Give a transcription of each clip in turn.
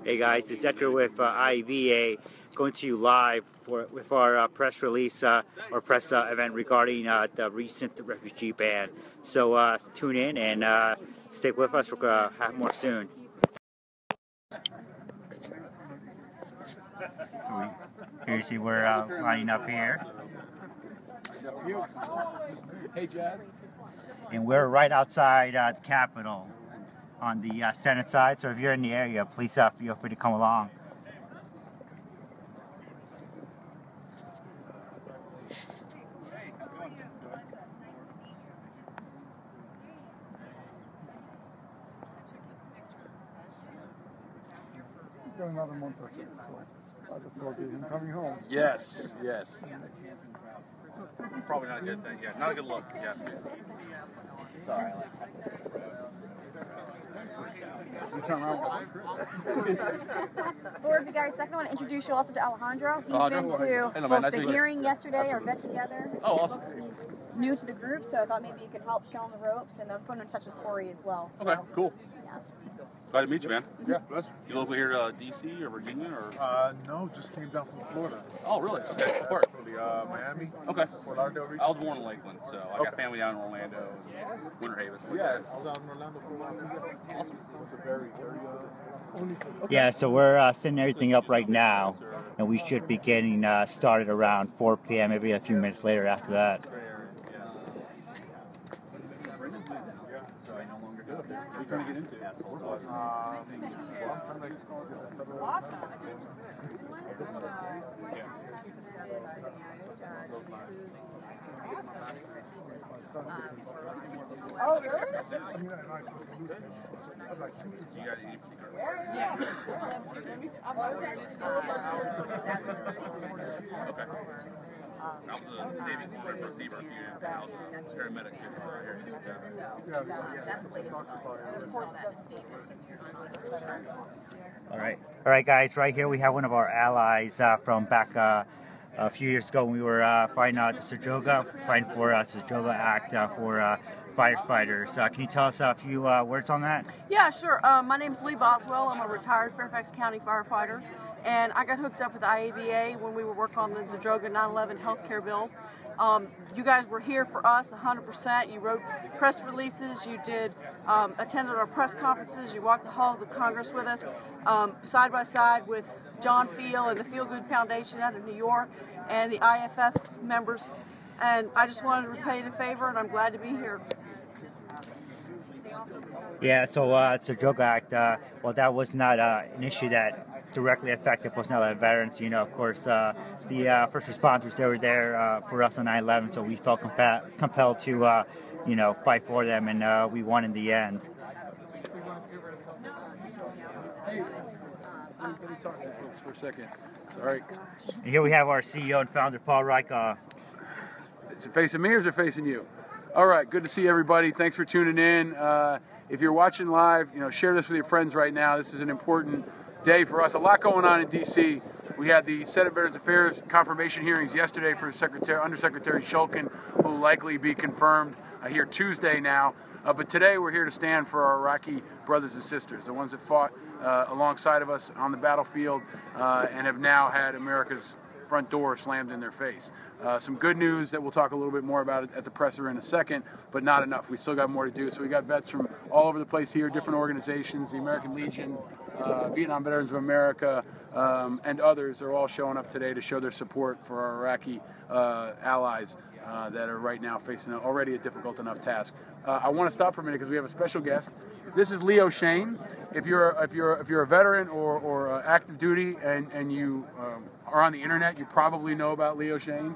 Hey guys, it's Edgar with IAVA, going to you live with our press release or press event regarding the recent refugee ban. So tune in and stick with us. We're going to have more soon. Here you see we're lining up here. Hey, Jazz. And we're right outside the Capitol on the Senate side, so if you're in the area, please feel free to come along. Got another month or two, so I just told you him coming home. Yes, yes. Probably not a good thing. Yeah, not a good look. Yeah. Sorry, I like this. You turn around. Or if you guys second, I want to introduce you also to Alejandro. He's been to both the hearing yesterday, our vet together. Oh, awesome. He's new to the group, so I thought maybe you could help show him the ropes, and I'm putting him in touch with Corey as well. Okay, cool. Yeah. Glad to meet you, man. Yeah, bless You local here to D.C. or Virginia or? no, just came down from Florida. Oh, really? Okay. What part? Miami. Okay. Fort Lauderdale region. I was born in Lakeland, so I got family down in Orlando, Winter Haven. Yeah, I was out in Orlando for a while. Awesome. It's a very, Yeah, so we're setting everything up right now, and we should be getting started around 4 p.m., maybe a few minutes later after that. So I no longer do this. What are you trying to get into? Awesome. Oh, really? You got any secret? Yeah. Okay. I was a Navy receiver a few years ago. I was a paramedic here. That's the latest one. I just saw that mistake. All right, guys. Right here we have one of our allies from back a few years ago when we were fighting the Sejoga, fighting for Sejoga Act for firefighters. Can you tell us a few words on that? Yeah, sure. My name is Lee Boswell. I'm a retired Fairfax County firefighter, and I got hooked up with the IAVA when we were working on the Sejoga 9/11 healthcare bill. You guys were here for us 100%. You wrote press releases, you attended our press conferences, you walked the halls of Congress with us, side by side with John Field and the Feel Good Foundation out of New York and the IFF members. And I just wanted to repay the favor, and I'm glad to be here. Yeah, so Sejoga Act, well, that was not an issue that directly affected post-9/11 veterans. You know, of course, the first responders, they were there for us on 9/11, so we felt compelled to, fight for them, and we won in the end. Hey, let me talk to you folks for a second. Sorry. And here we have our CEO and founder, Paul Reich. Is it facing me or is it facing you? All right, good to see everybody. Thanks for tuning in. If you're watching live, share this with your friends right now. This is an important day for us. A lot going on in D.C. We had the Senate Veterans Affairs confirmation hearings yesterday for Undersecretary Shulkin, who will likely be confirmed here Tuesday now. But today we're here to stand for our Iraqi brothers and sisters, the ones that fought alongside of us on the battlefield and have now had America's front door slammed in their face. Some good news that we'll talk a little bit more about at the presser in a second, but not enough. We still got more to do. So we got vets from all over the place here, different organizations, the American Legion, Vietnam Veterans of America, and others are all showing up today to show their support for our Iraqi allies that are right now facing already a difficult enough task. I want to stop for a minute because we have a special guest. This is Leo Shane. If you're a veteran or active duty and you are on the internet, you probably know about Leo Shane.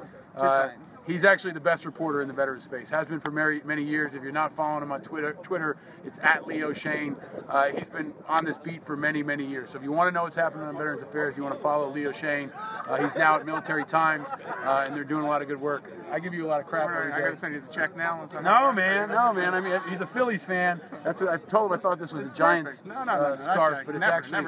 He's actually the best reporter in the veteran space. Has been for many years. If you're not following him on Twitter, it's at Leo Shane. He's been on this beat for many years. So if you want to know what's happening on Veterans Affairs, you want to follow Leo Shane. He's now at Military Times, and they're doing a lot of good work. I give you a lot of crap every day. I gotta send you the check now. No, man. I mean, he's a Phillies fan. That's what I told him. I thought this was a Giants scarf, but it's actually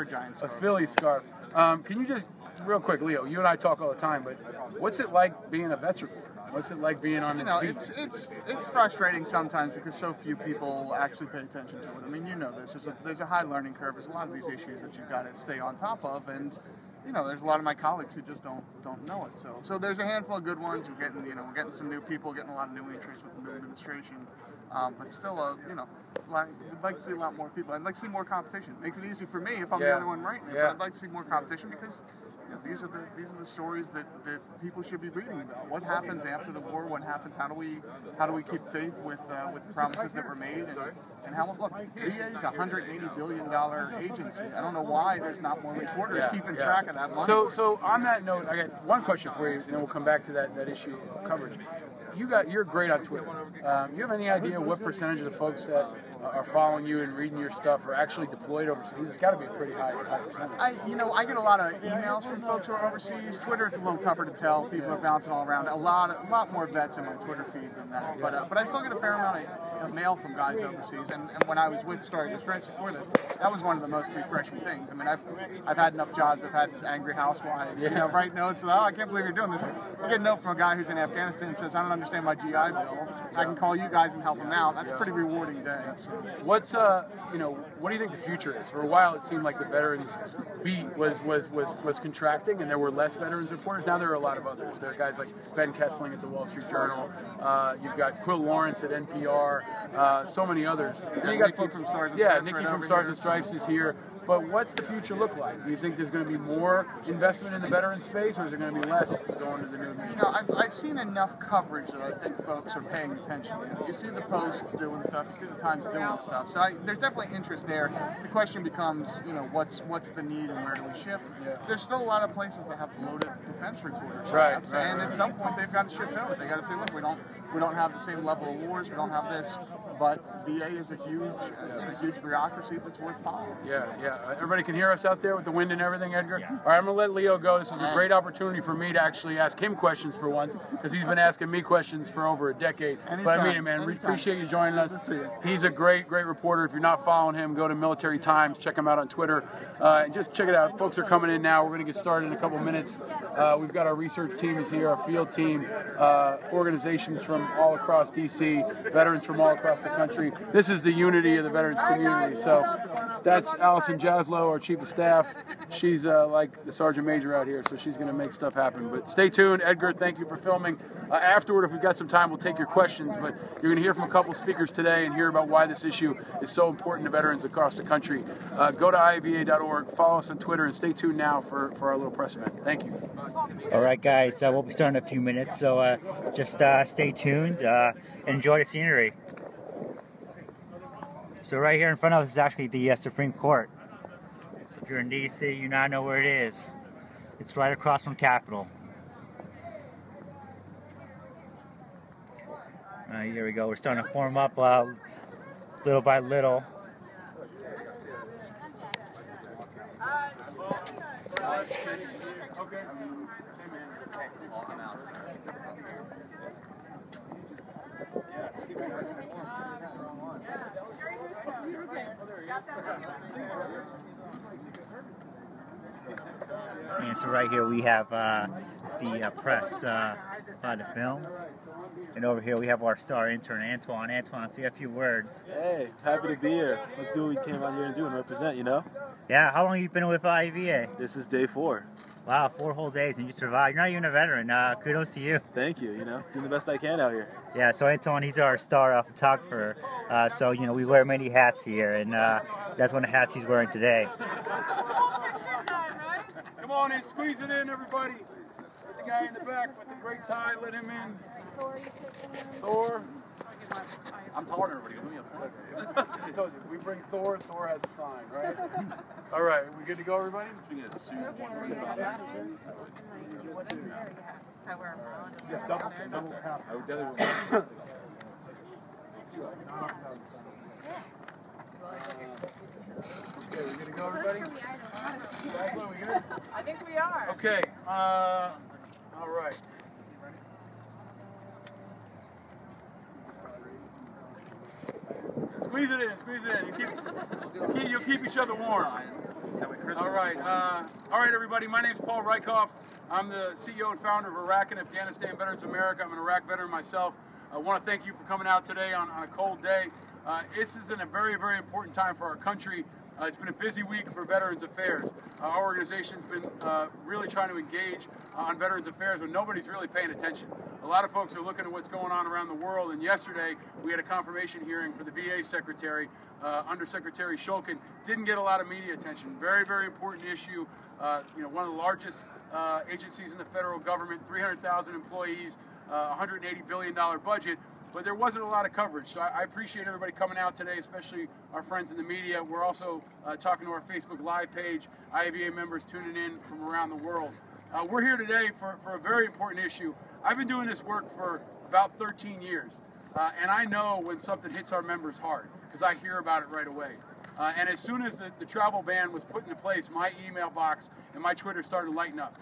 a Phillies scarf. Can you just, real quick, Leo, you and I talk all the time, but what's it like being a vets reporter? What's it like being on You this know, beach? it's frustrating sometimes because so few people actually pay attention to it. I mean, you know this. There's a high learning curve. There's a lot of these issues that you've got to stay on top of, and you know, there's a lot of my colleagues who just don't know it. So there's a handful of good ones. We're getting some new people, getting a lot of new interest with the new administration. But still, you know, we'd like to see a lot more people. I'd like to see more competition. Makes it easy for me if I'm the only one writing it. But I'd like to see more competition because you know, these are the stories that people should be reading about. What happens after the war? What happens? How do we keep faith with the promises that were made? And how look, VA is a $180 billion agency. I don't know why there's not more reporters keeping track of that money. So on that note, I got one question for you, and then we'll come back to that issue of coverage. You're great on Twitter. You have any idea what percentage of the folks that are following you and reading your stuff are actually deployed overseas? It's got to be a pretty high percentage. I get a lot of emails from folks who are overseas. Twitter, it's a little tougher to tell. People are bouncing all around. A lot more vets in my Twitter feed than that. But I still get a fair amount of mail from guys overseas. And when I was with Stories of Strength before this, that was one of the most refreshing things. I mean, I've had enough jobs. I've had angry housewives, write notes. Oh, I can't believe you're doing this. I get a note from a guy who's in Afghanistan and says, I don't understand my GI Bill. I can call you guys and help him out. That's a pretty rewarding day. So. What's what do you think the future is? For a while, it seemed like the veterans beat was contracting, and there were less veterans reporters. Now there are a lot of others. There are guys like Ben Kessling at the Wall Street Journal. You've got Quill Lawrence at NPR. So many others. And you got Nikki from Stars and Stripes. Nikki from Stars and Stripes is here. But what's the future look like? Do you think there's going to be more investment in the veteran space, or is there going to be less going to the new? You know, I've seen enough coverage that I think folks are paying attention. You see the Post doing stuff, you see the Times doing stuff. So there's definitely interest there. The question becomes, what's the need and where do we shift? There's still a lot of places that have bloated defense reporters. Right. And at some point they've got to shift over. They got to say, look, we don't have the same level of wars, we don't have this. But VA is a huge bureaucracy that's worth following. Everybody can hear us out there with the wind and everything, Edgar? All right, I'm going to let Leo go. This is a great opportunity for me to actually ask him questions for once, because he's been asking me questions for over a decade. Anytime. But I mean it, man. We appreciate you joining us. He's a great reporter. If you're not following him, go to Military Times. Check him out on Twitter. And just check it out. Folks are coming in now. We're going to get started in a couple minutes. We've got our research team is here, our field team, organizations from all across D.C., veterans from all across the country. This is the unity of the veterans community. So that's Allison Jaslow, our chief of staff. She's like the sergeant major out here, so she's going to make stuff happen. But stay tuned. Edgar, thank you for filming. Afterward, if we've got some time, we'll take your questions. But you're going to hear from a couple speakers today and hear about why this issue is so important to veterans across the country. Go to IAVA.org, follow us on Twitter, and stay tuned now for our little press event. Thank you. All right, guys, we'll be starting in a few minutes, so just stay tuned and enjoy the scenery. So right here in front of us is actually the Supreme Court. So if you're in D.C., you now know where it is. It's right across from Capitol. Here we go. We're starting to form up little by little. And so right here we have the press by the film. And over here we have our star intern, Antoine. Antoine, say a few words. Hey, happy to be here. Let's do what we came out here and do and represent, Yeah, how long have you been with IAVA? This is day 4. Wow, 4 whole days and you survived. You're not even a veteran. Kudos to you. Thank you, doing the best I can out here. Yeah, so Antoine, he's our star photographer. So, we wear many hats here, and that's one of the hats he's wearing today. Come on in, squeeze it in, everybody. Get the guy in the back with the great tie, let him in. Thor. I'm taller than everybody. I told you, we bring Thor. Thor has a sign, right? All right, we good to go, everybody? We get a suit, yeah, double count. Okay, we good to go, everybody? We good? I think we are. Okay, all right. Squeeze it in. You'll keep each other warm. All right, everybody. My name's Paul Rykoff. I'm the CEO and founder of Iraq and Afghanistan Veterans America. I'm an Iraq veteran myself. I want to thank you for coming out today on a cold day. This is a very, very important time for our country. It's been a busy week for Veterans Affairs. Our organization's been really trying to engage on Veterans Affairs when nobody's really paying attention. A lot of folks are looking at what's going on around the world, and yesterday we had a confirmation hearing for the VA Secretary, Undersecretary Shulkin. Didn't get a lot of media attention. Very, very important issue. One of the largest agencies in the federal government, 300,000 employees, $180 billion budget. But there wasn't a lot of coverage, so I appreciate everybody coming out today, especially our friends in the media. We're also talking to our Facebook Live page, IAVA members tuning in from around the world. We're here today for a very important issue. I've been doing this work for about 13 years, and I know when something hits our members hard, because I hear about it right away. And as soon as the travel ban was put into place, my email box and my Twitter started lighting up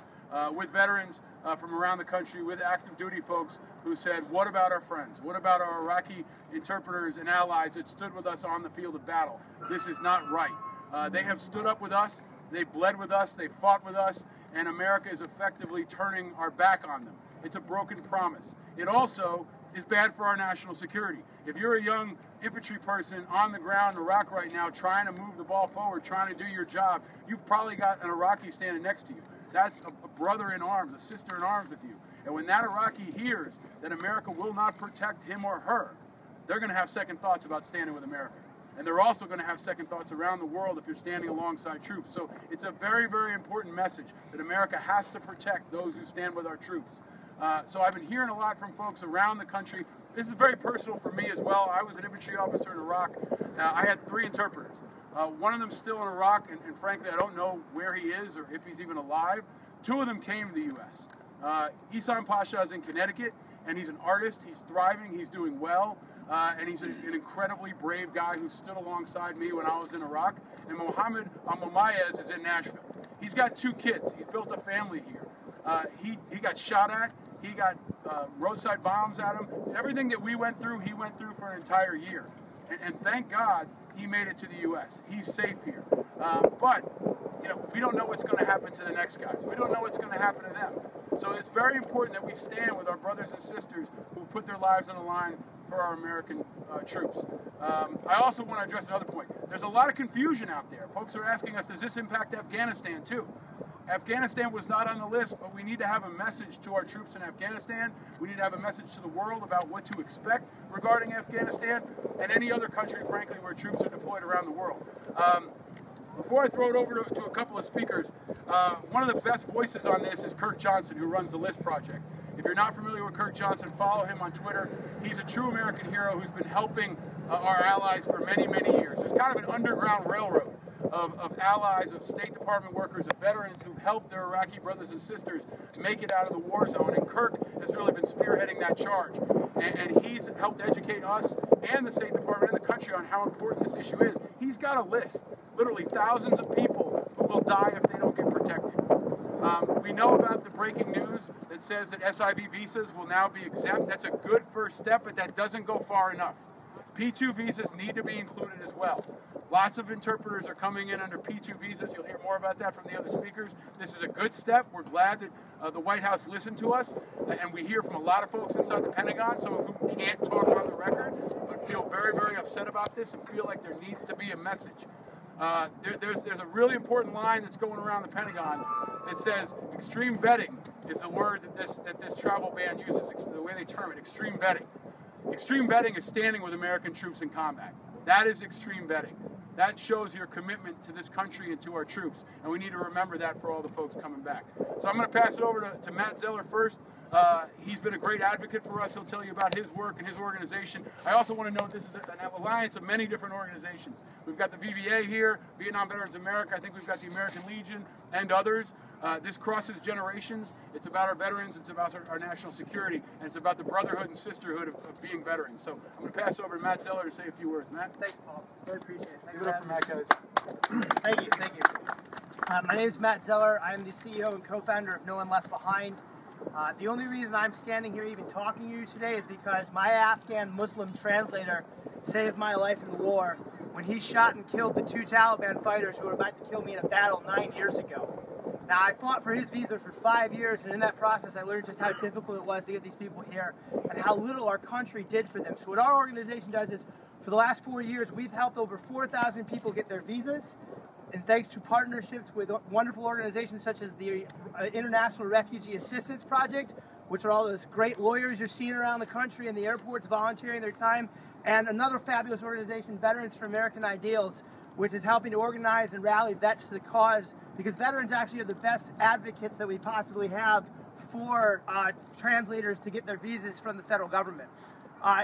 with veterans from around the country, with active duty folks who said, what about our friends? What about our Iraqi interpreters and allies that stood with us on the field of battle? This is not right. They have stood up with us, they've bled with us, they've fought with us, and America is effectively turning our back on them. It's a broken promise. It also is bad for our national security. If you're a young infantry person on the ground in Iraq right now trying to move the ball forward, trying to do your job, you've probably got an Iraqi standing next to you. That's a brother in arms, a sister in arms with you. And when that Iraqi hears that America will not protect him or her, they're going to have second thoughts about standing with America. And they're also going to have second thoughts around the world if you're standing alongside troops. So it's a very, very important message that America has to protect those who stand with our troops. So I've been hearing a lot from folks around the country. This is very personal for me as well. I was an infantry officer in Iraq. I had 3 interpreters. One of them's still in Iraq, and frankly, I don't know where he is or if he's even alive. 2 of them came to the U.S. Isan Pasha is in Connecticut, and he's an artist. He's thriving. He's doing well. And he's an incredibly brave guy who stood alongside me when I was in Iraq. And Mohammed Amomayez is in Nashville. He's got 2 kids. He's built a family here. He got shot at. He got roadside bombs at him. Everything that we went through, he went through for an entire year. And thank God he made it to the U.S. He's safe here. But we don't know what's going to happen to the next guys. We don't know what's going to happen to them. So it's very important that we stand with our brothers and sisters who put their lives on the line for our American troops. I also want to address another point. There's a lot of confusion out there. Folks are asking us, does this impact Afghanistan too? Afghanistan was not on the list, but we need to have a message to our troops in Afghanistan. We need to have a message to the world about what to expect regarding Afghanistan and any other country, frankly, where troops are deployed around the world. Before I throw it over to a couple of speakers, one of the best voices on this is Kirk Johnson, who runs the LIST Project. If you're not familiar with Kirk Johnson, follow him on Twitter. He's a true American hero who's been helping our allies for many, many years. There's kind of an underground railroad of allies, of State Department workers, of veterans who helped their Iraqi brothers and sisters make it out of the war zone. And Kirk has really been spearheading that charge. And he's helped educate us and the State Department and the country on how important this issue is. He's got a list, literally thousands of people who will die if they don't get protected. We know about the breaking news that says that SIV visas will now be exempt. That's a good first step, but that doesn't go far enough. P2 visas need to be included as well. Lots of interpreters are coming in under P2 visas. You'll hear more about that from the other speakers. This is a good step. We're glad that the White House listened to us, and we hear from a lot of folks inside the Pentagon, some of whom can't talk on the record, but feel very, very upset about this and feel like there needs to be a message. There's a really important line that's going around the Pentagon that says extreme vetting is the word that this travel ban uses, the way they term it, extreme vetting. Extreme vetting is standing with American troops in combat. That is extreme vetting. That shows your commitment to this country and to our troops, and we need to remember that for all the folks coming back. So I'm going to pass it over to Matt Zeller first. He's been a great advocate for us. He'll tell you about his work and his organization. I also want to note this is an alliance of many different organizations. We've got the VVA here, Vietnam Veterans America. I think we've got the American Legion and others. This crosses generations. It's about our veterans. It's about our national security. And it's about the brotherhood and sisterhood of being veterans. So I'm going to pass it over to Matt Zeller to say a few words. Matt? Thanks, Paul. Really appreciate it. Give it up for Matt, guys. Thank you. Thank you. My name is Matt Zeller. I'm the CEO and co-founder of No One Left Behind. The only reason I'm standing here even talking to you today is because my Afghan Muslim translator saved my life in the war when he shot and killed the 2 Taliban fighters who were about to kill me in a battle 9 years ago. Now, I fought for his visa for 5 years, and in that process, I learned just how difficult it was to get these people here and how little our country did for them. So what our organization does is, for the last 4 years, we've helped over 4,000 people get their visas. And thanks to partnerships with wonderful organizations such as the International Refugee Assistance Project, which are all those great lawyers you're seeing around the country and the airports volunteering their time, and another fabulous organization, Veterans for American Ideals, which is helping to organize and rally vets to the cause, because veterans actually are the best advocates that we possibly have for translators to get their visas from the federal government.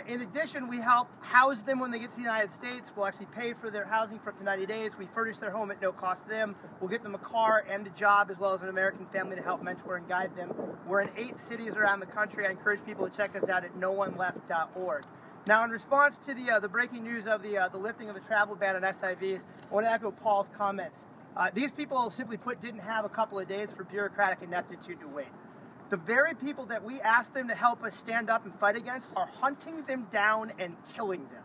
In addition, we help house them when they get to the United States. We'll actually pay for their housing for up to 90 days. We furnish their home at no cost to them. We'll get them a car and a job, as well as an American family to help mentor and guide them. We're in 8 cities around the country. I encourage people to check us out at nooneleft.org. Now, in response to the breaking news of the lifting of the travel ban on SIVs, I want to echo Paul's comments. These people, simply put, didn't have a couple of days for bureaucratic ineptitude to wait. The very people that we asked them to help us stand up and fight against are hunting them down and killing them.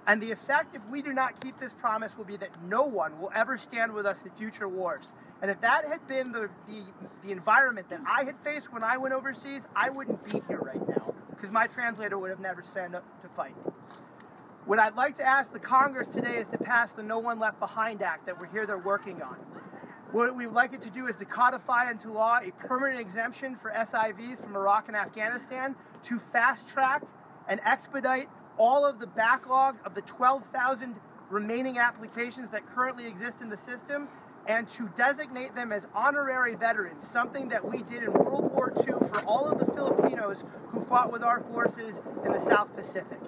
And the effect, if we do not keep this promise, will be that no one will ever stand with us in future wars. And if that had been the environment that I had faced when I went overseas, I wouldn't be here right now, because my translator would have never stand up to fight. What I'd like to ask the Congress today is to pass the No One Left Behind Act that we're here they're working on. What we would like it to do is to codify into law a permanent exemption for SIVs from Iraq and Afghanistan, to fast track and expedite all of the backlog of the 12,000 remaining applications that currently exist in the system, and to designate them as honorary veterans, something that we did in World War II for all of the Filipinos who fought with our forces in the South Pacific.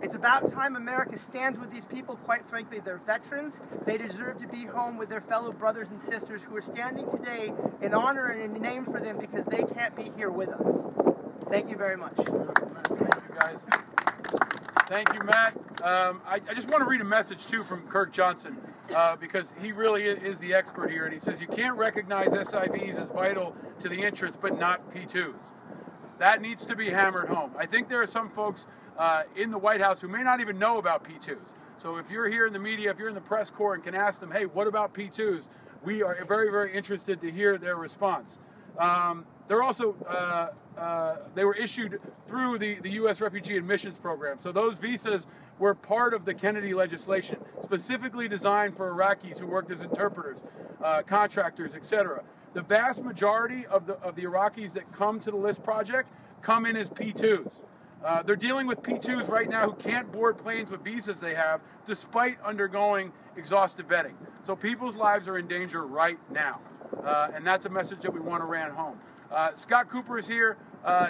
It's about time America stands with these people. Quite frankly, they're veterans. They deserve to be home with their fellow brothers and sisters who are standing today in honor and in name for them, because they can't be here with us. Thank you very much. Thank you, guys. Thank you, Matt. I just want to read a message, too, from Kirk Johnson, because he really is the expert here. And he says, you can't recognize SIVs as vital to the interests, but not P2s. That needs to be hammered home. I think there are some folks in the White House who may not even know about P2s. So if you're here in the media, if you're in the press corps and can ask them, hey, what about P2s? We are very, very interested to hear their response. They're also, they were issued through the U.S. Refugee Admissions Program. So those visas were part of the Kennedy legislation, specifically designed for Iraqis who worked as interpreters, contractors, etc. The vast majority of the Iraqis that come to the LIST project come in as P2s. They're dealing with P2s right now who can't board planes with visas they have, despite undergoing exhaustive vetting. So people's lives are in danger right now. And that's a message that we want to ram home. Scott Cooper is here.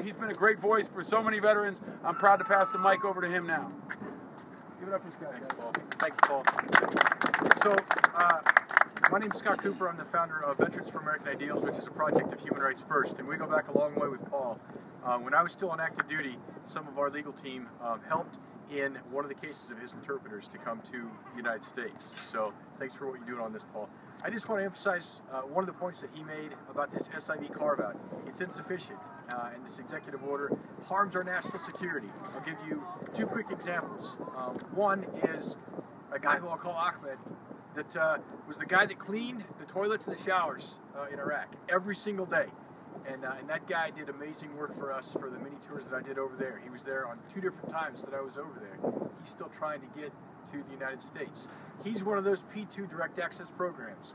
He's been a great voice for so many veterans. I'm proud to pass the mic over to him now. Give it up for Scott. Thanks, Paul. Thanks, Paul. So, my name is Scott Cooper. I'm the founder of Veterans for American Ideals, which is a project of human rights first. And we go back a long way with Paul. When I was still on active duty, some of our legal team helped in one of the cases of his interpreters to come to the United States. So thanks for what you're doing on this, Paul. I just want to emphasize one of the points that he made about this SIV carve-out. It's insufficient, and this executive order harms our national security. I'll give you 2 quick examples. One is a guy who I'll call Ahmed, that was the guy that cleaned the toilets and the showers in Iraq every single day. And that guy did amazing work for us for the many tours that I did over there. He was there on 2 different times that I was over there. He's still trying to get to the United States. He's one of those P2 direct access programs.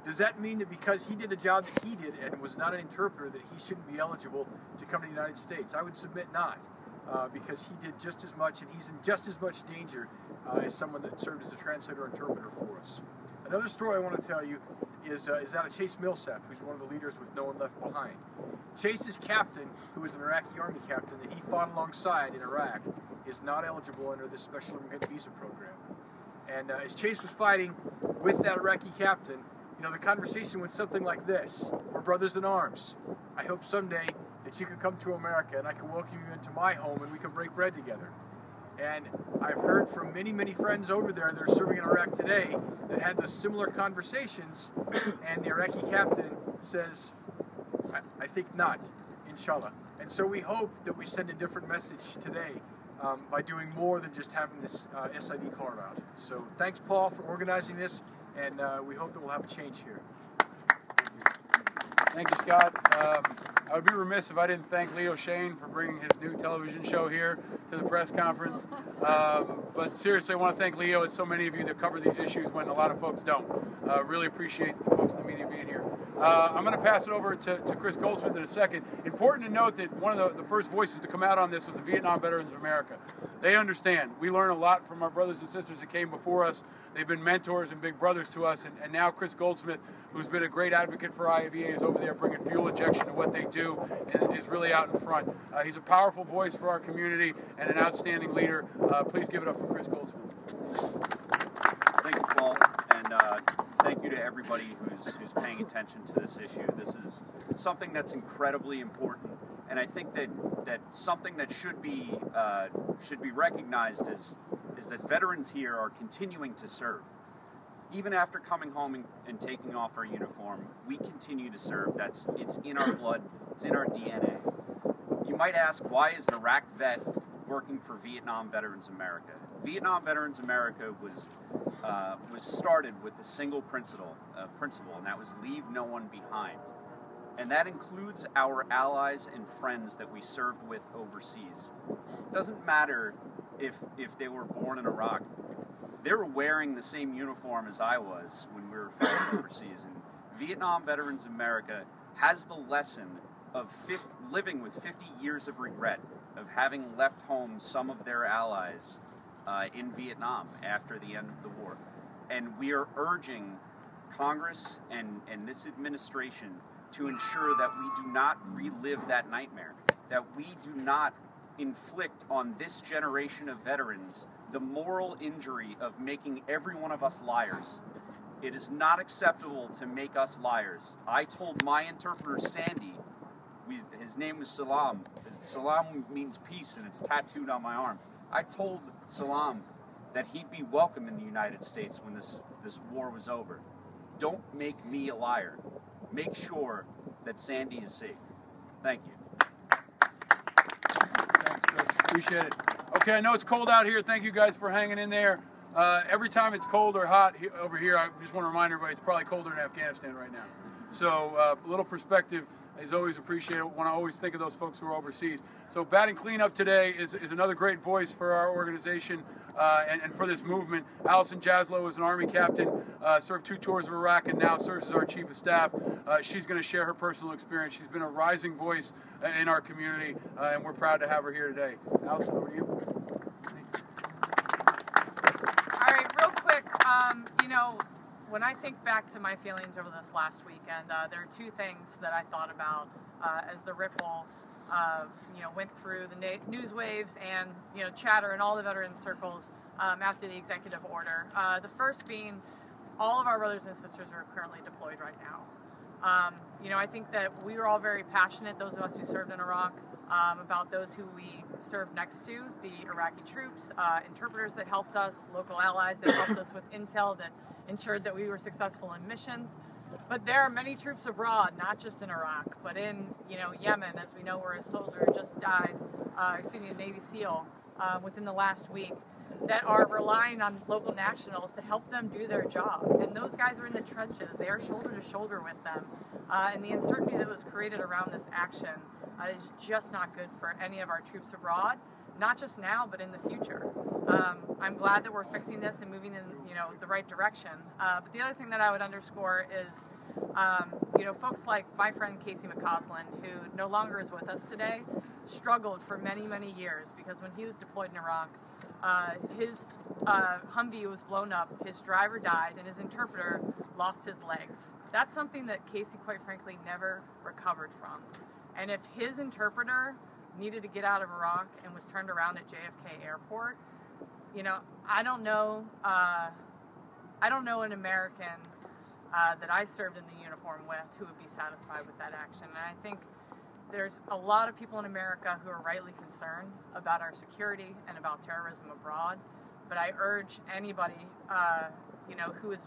Does that mean that because he did the job that he did and was not an interpreter that he shouldn't be eligible to come to the United States? I would submit not, because he did just as much and he's in just as much danger as someone that served as a translator or interpreter for us. Another story I want to tell you is that of Chase Millsap, who's one of the leaders with No One Left Behind. Chase's captain, who was an Iraqi Army captain that he fought alongside in Iraq, is not eligible under this special immigrant visa program. And as Chase was fighting with that Iraqi captain, you know, the conversation went something like this: we're brothers in arms. I hope someday that you can come to America and I can welcome you into my home and we can break bread together. And I've heard from many, many friends over there that are serving in Iraq today that had those similar conversations, and the Iraqi captain says, I think not, inshallah. And so we hope that we send a different message today by doing more than just having this SIV carve-out. So thanks, Paul, for organizing this, and we hope that we'll have a change here. Thank you. Thank you, Scott. I would be remiss if I didn't thank Leo Shane for bringing his new television show here to the press conference. But seriously, I want to thank Leo and so many of you that cover these issues when a lot of folks don't. Really appreciate the folks in the media being here. I'm going to pass it over to Chris Goldsmith in a second. Important to note that one of the first voices to come out on this was the Vietnam Veterans of America. They understand. We learn a lot from our brothers and sisters that came before us. They've been mentors and big brothers to us, and now Chris Goldsmith, who's been a great advocate for IAVA, is over there bringing fuel injection to what they do, and is really out in front. He's a powerful voice for our community and an outstanding leader. Please give it up for Chris Goldsmith. Thank you, Paul, and thank you to everybody who's paying attention to this issue. This is something that's incredibly important, and I think that something that should be recognized is that veterans here are continuing to serve. Even after coming home and taking off our uniform, we continue to serve. It's in our blood, it's in our DNA. You might ask, why is an Iraq vet working for Vietnam Veterans America? Vietnam Veterans America was started with a single principle, and that was leave no one behind. And that includes our allies and friends that we served with overseas. It doesn't matter if they were born in Iraq. They were wearing the same uniform as I was when we were fighting overseas. And Vietnam Veterans America has the lesson of living with 50 years of regret, of having left home some of their allies in Vietnam after the end of the war. And we are urging Congress and this administration to ensure that we do not relive that nightmare, that we do not inflict on this generation of veterans the moral injury of making every one of us liars. It is not acceptable to make us liars. I told my interpreter, Sandy, his name was Salam. Salam means peace, and it's tattooed on my arm. I told Salam that he'd be welcome in the United States when this war was over. Don't make me a liar. Make sure that Sandy is safe. Thank you. Thanks, Chris. Appreciate it. Okay, I know it's cold out here. Thank you guys for hanging in there. Every time it's cold or hot over here, I just want to remind everybody it's probably colder in Afghanistan right now. So a little perspective is always appreciated when I always think of those folks who are overseas. So batting cleanup today is another great voice for our organization and for this movement. Allison Jaslow is an Army captain, served 2 tours of Iraq, and now serves as our Chief of Staff. She's going to share her personal experience. She's been a rising voice in our community, and we're proud to have her here today. Allison, over to you. All right, real quick, you know, when I think back to my feelings over this last weekend, there are 2 things that I thought about as the ripple, you know, went through the news waves and, you know, chatter in all the veteran circles after the executive order. The first being all of our brothers and sisters who are currently deployed right now. You know, I think that we were all very passionate, those of us who served in Iraq, about those who we served next to, the Iraqi troops, interpreters that helped us, local allies that helped us with intel that ensured that we were successful in missions. But there are many troops abroad, not just in Iraq, but in, you know, Yemen, as we know, where a soldier just died, a Navy SEAL within the last week, that are relying on local nationals to help them do their job. And those guys are in the trenches. They are shoulder to shoulder with them. And the uncertainty that was created around this action is just not good for any of our troops abroad, not just now, but in the future. I'm glad that we're fixing this and moving in, you know, the right direction. But the other thing that I would underscore is, you know, folks like my friend Casey McCausland, who no longer is with us today, struggled for many, many years because when he was deployed in Iraq, his Humvee was blown up, his driver died, and his interpreter lost his legs. That's something that Casey, quite frankly, never recovered from. And if his interpreter needed to get out of Iraq and was turned around at JFK Airport, you know, I don't know an American that I served in the uniform with who would be satisfied with that action. And I think there's a lot of people in America who are rightly concerned about our security and about terrorism abroad. But I urge anybody, you know, who is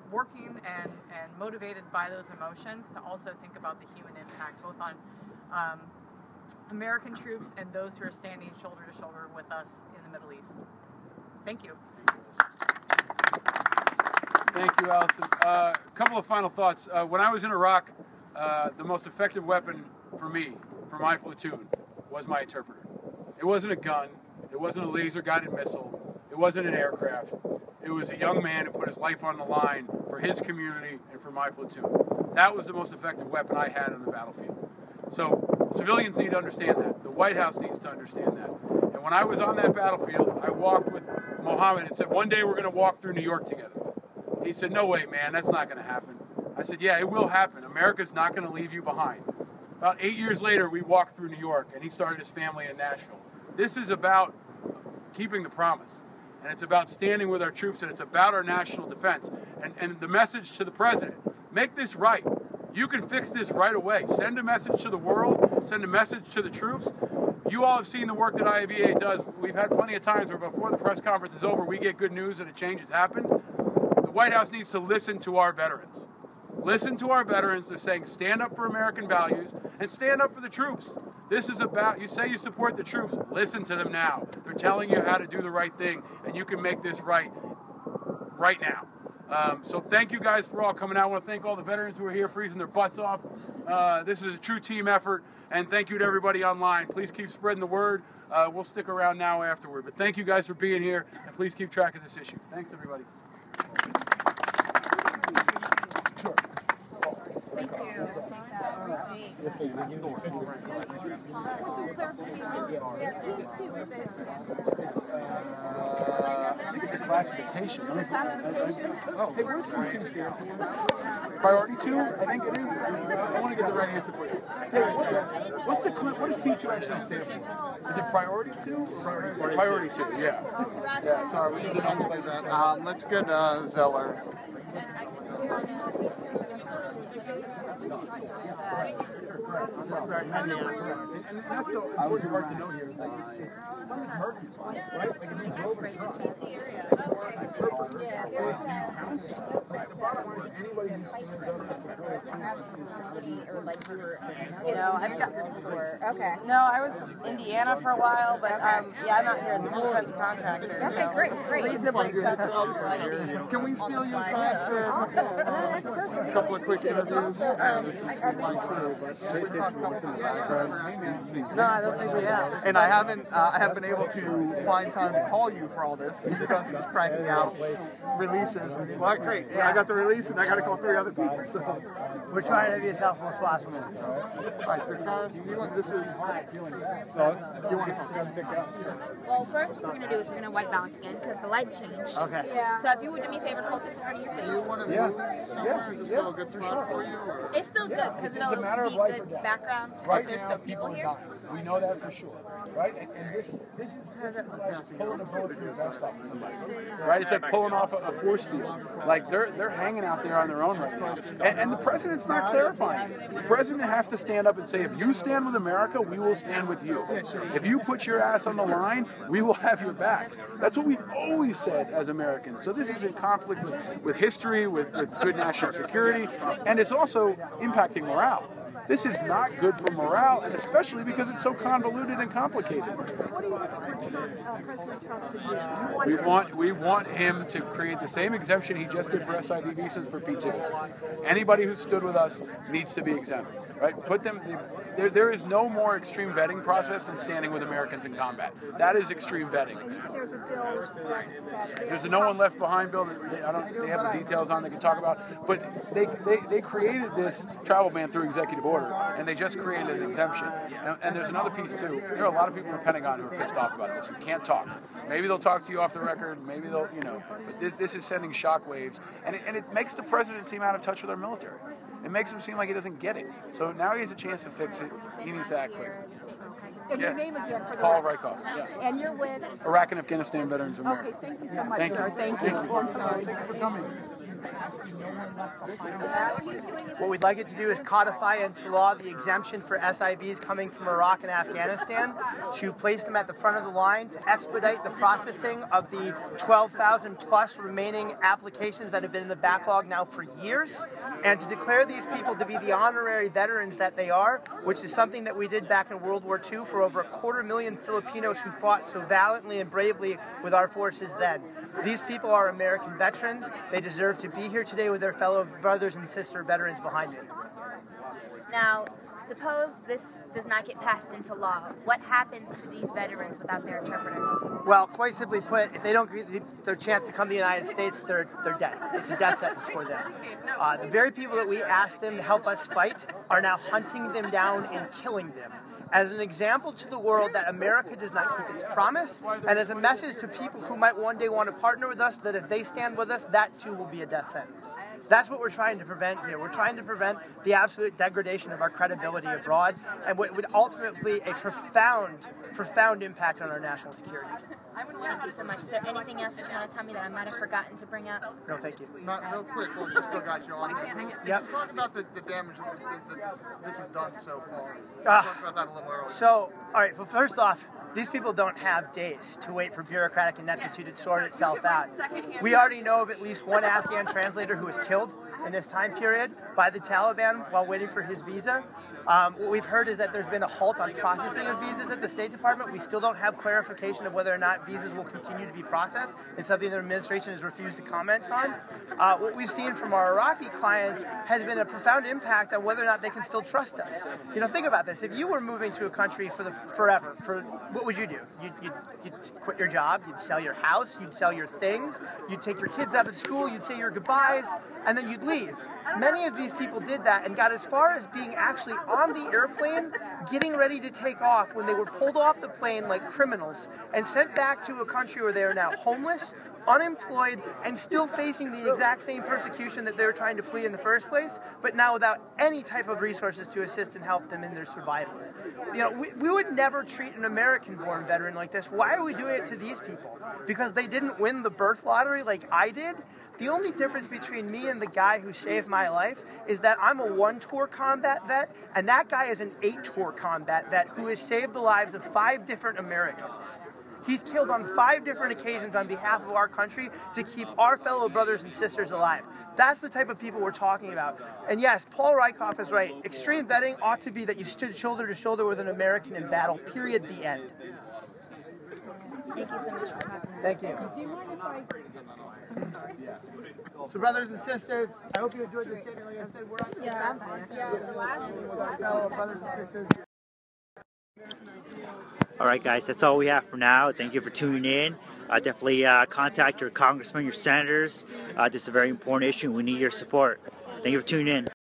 working and motivated by those emotions to also think about the human impact, both on American troops and those who are standing shoulder to shoulder with us in the Middle East. Thank you. Thank you, Allison. A couple of final thoughts. When I was in Iraq, the most effective weapon for me, for my platoon, was my interpreter. It wasn't a gun. It wasn't a laser-guided missile. It wasn't an aircraft. It was a young man who put his life on the line for his community and for my platoon. That was the most effective weapon I had on the battlefield. So civilians need to understand that. The White House needs to understand that. And when I was on that battlefield, I walked with Mohammed and said, one day we're going to walk through New York together. He said, no way, man, that's not going to happen. I said, yeah, it will happen. America's not going to leave you behind. About 8 years later, we walked through New York, and he started his family in Nashville. This is about keeping the promise, and it's about standing with our troops, and it's about our national defense. And the message to the president, make this right. You can fix this right away. Send a message to the world, send a message to the troops. You all have seen the work that IAVA does. We've had plenty of times where before the press conference is over, we get good news that a change has happened. The White House needs to listen to our veterans. Listen to our veterans. They're saying stand up for American values and stand up for the troops. This is about, you say you support the troops, listen to them now. They're telling you how to do the right thing, and you can make this right now. So thank you guys for all coming out. I want to thank all the veterans who are here freezing their butts off. This is a true team effort, and thank you to everybody online. Please keep spreading the word. We'll stick around now afterward. But thank you guys for being here, and please keep track of this issue. Thanks, everybody. Sure. Thank you. We'll take that. I think it's a classification. Oh, hey, where's the two stand for? Priority 2? I think it is. I want to get the right answer for you. Hey, what does P2 actually stand for? Is it priority 2 or priority 2? Yeah. Yeah, sorry. We didn't know that. Let's get Zeller. I was hard to know here. Like, it's Murphy's, right? Like, if you drove a truck, I've got before. Okay. No, I was Indiana for a while, but yeah, I'm out here as a defense contractor. Okay, great. Reasonably accessible. Can we steal your side for a couple of quick interviews? No, I don't think we have. And I haven't been able to find time to call you for all this because he's cranking out releases. And it's like, great, I got the release and I got to call 3 other people. So we're trying to be as helpful as possible. So. All right, so Karen, this is. You want to talk? Well, first what we're going to do is we're going to white balance again because the light changed. Okay. Yeah. So if you would do me a favor and hold this in front of your face. Do you want to move somewhere? Is this still a good spot for you? Or? It's still good because it'll be good background because there's still people here. We know that for sure, right? And this is like pulling a bulletproof vest off of somebody, right? It's like pulling off a force field. Like they're hanging out there on their own right now. And the president's not clarifying. The president has to stand up and say, if you stand with America, we will stand with you. If you put your ass on the line, we will have your back. That's what we've always said as Americans. So this is in conflict with history, with good national security, and it's also impacting morale. This is not good for morale, and especially because it's so convoluted and complicated. What do you want President Trump to do? We want him to create the same exemption he just did for SID visas for P2s. Anybody who stood with us needs to be exempt, right? Put them. There is no more extreme vetting process than standing with Americans in combat. That is extreme vetting. There's a bill There's a No One Left Behind bill that they have the details on they can talk about, but they created this travel ban through executive order, and they just created an exemption. And there's another piece too. There are a lot of people in the Pentagon who are pissed off about this. You can't talk. Maybe they'll talk to you off the record. Maybe they'll, but this is sending shockwaves, and it makes the president seem out of touch with our military. It makes him seem like he doesn't get it. So now he has a chance to fix it. He needs to act quick. And your name again for the Paul Rykoff. Yeah. And you're with? Iraq and Afghanistan Veterans of America. Okay, thank you so much, sir. Thank you. Oh, I'm sorry. Thank you for coming. What we'd like it to do is codify into law the exemption for SIVs coming from Iraq and Afghanistan, to place them at the front of the line, to expedite the processing of the 12,000 plus remaining applications that have been in the backlog now for years, and to declare these people to be the honorary veterans that they are, which is something that we did back in World War II for over 250,000 Filipinos who fought so valiantly and bravely with our forces then. These people are American veterans. They deserve to be here today with their fellow brothers and sister veterans behind me. Now, suppose this does not get passed into law. What happens to these veterans without their interpreters? Well, quite simply put, if they don't get their chance to come to the United States, they're dead. It's a death sentence for them. The very people that we asked them to help us fight are now hunting them down and killing them. As an example to the world that America does not keep its promise, and as a message to people who might one day want to partner with us, that if they stand with us, that too will be a death sentence. That's what we're trying to prevent here. We're trying to prevent the absolute degradation of our credibility abroad, and what would ultimately a profound impact on our national security. Thank you so much. Is there anything else that you want to tell me that I might have forgotten to bring up? No, thank you. Not real quick, well, we still got you on. Yep. Just talk about the damage this has done so far. Talk about that a little earlier. So, all right, well, first off, these people don't have days to wait for bureaucratic ineptitude to sort itself out. We already know of at least one Afghan translator who was killed in this time period by the Taliban while waiting for his visa. What we've heard is that there's been a halt on processing of visas at the State Department. We still don't have clarification of whether or not visas will continue to be processed. It's something the administration has refused to comment on. What we've seen from our Iraqi clients has been a profound impact on whether or not they can still trust us. You know, think about this. If you were moving to a country forever, what would you do? You'd quit your job, you'd sell your house, you'd sell your things, you'd take your kids out of school, you'd say your goodbyes, and then you'd leave. Many of these people did that and got as far as being actually on the airplane, getting ready to take off when they were pulled off the plane like criminals and sent back to a country where they are now homeless, unemployed, and still facing the exact same persecution that they were trying to flee in the first place, but now without any type of resources to assist and help them in their survival. You know, we would never treat an American-born veteran like this. Why are we doing it to these people? Because they didn't win the birth lottery like I did? The only difference between me and the guy who saved my life is that I'm a 1-tour combat vet, and that guy is an 8-tour combat vet who has saved the lives of 5 different Americans. He's killed on 5 different occasions on behalf of our country to keep our fellow brothers and sisters alive. That's the type of people we're talking about. And yes, Paul Rykoff is right. Extreme vetting ought to be that you stood shoulder to shoulder with an American in battle, period, the end. Thank you so much for talking. Thank you. Do you mind if I... I'm sorry. So brothers and sisters, I hope you enjoyed this statement. Like I said, we're up to brothers and sisters. All right, guys, that's all we have for now. Thank you for tuning in. Definitely contact your congressmen, your senators. This is a very important issue. We need your support. Thank you for tuning in.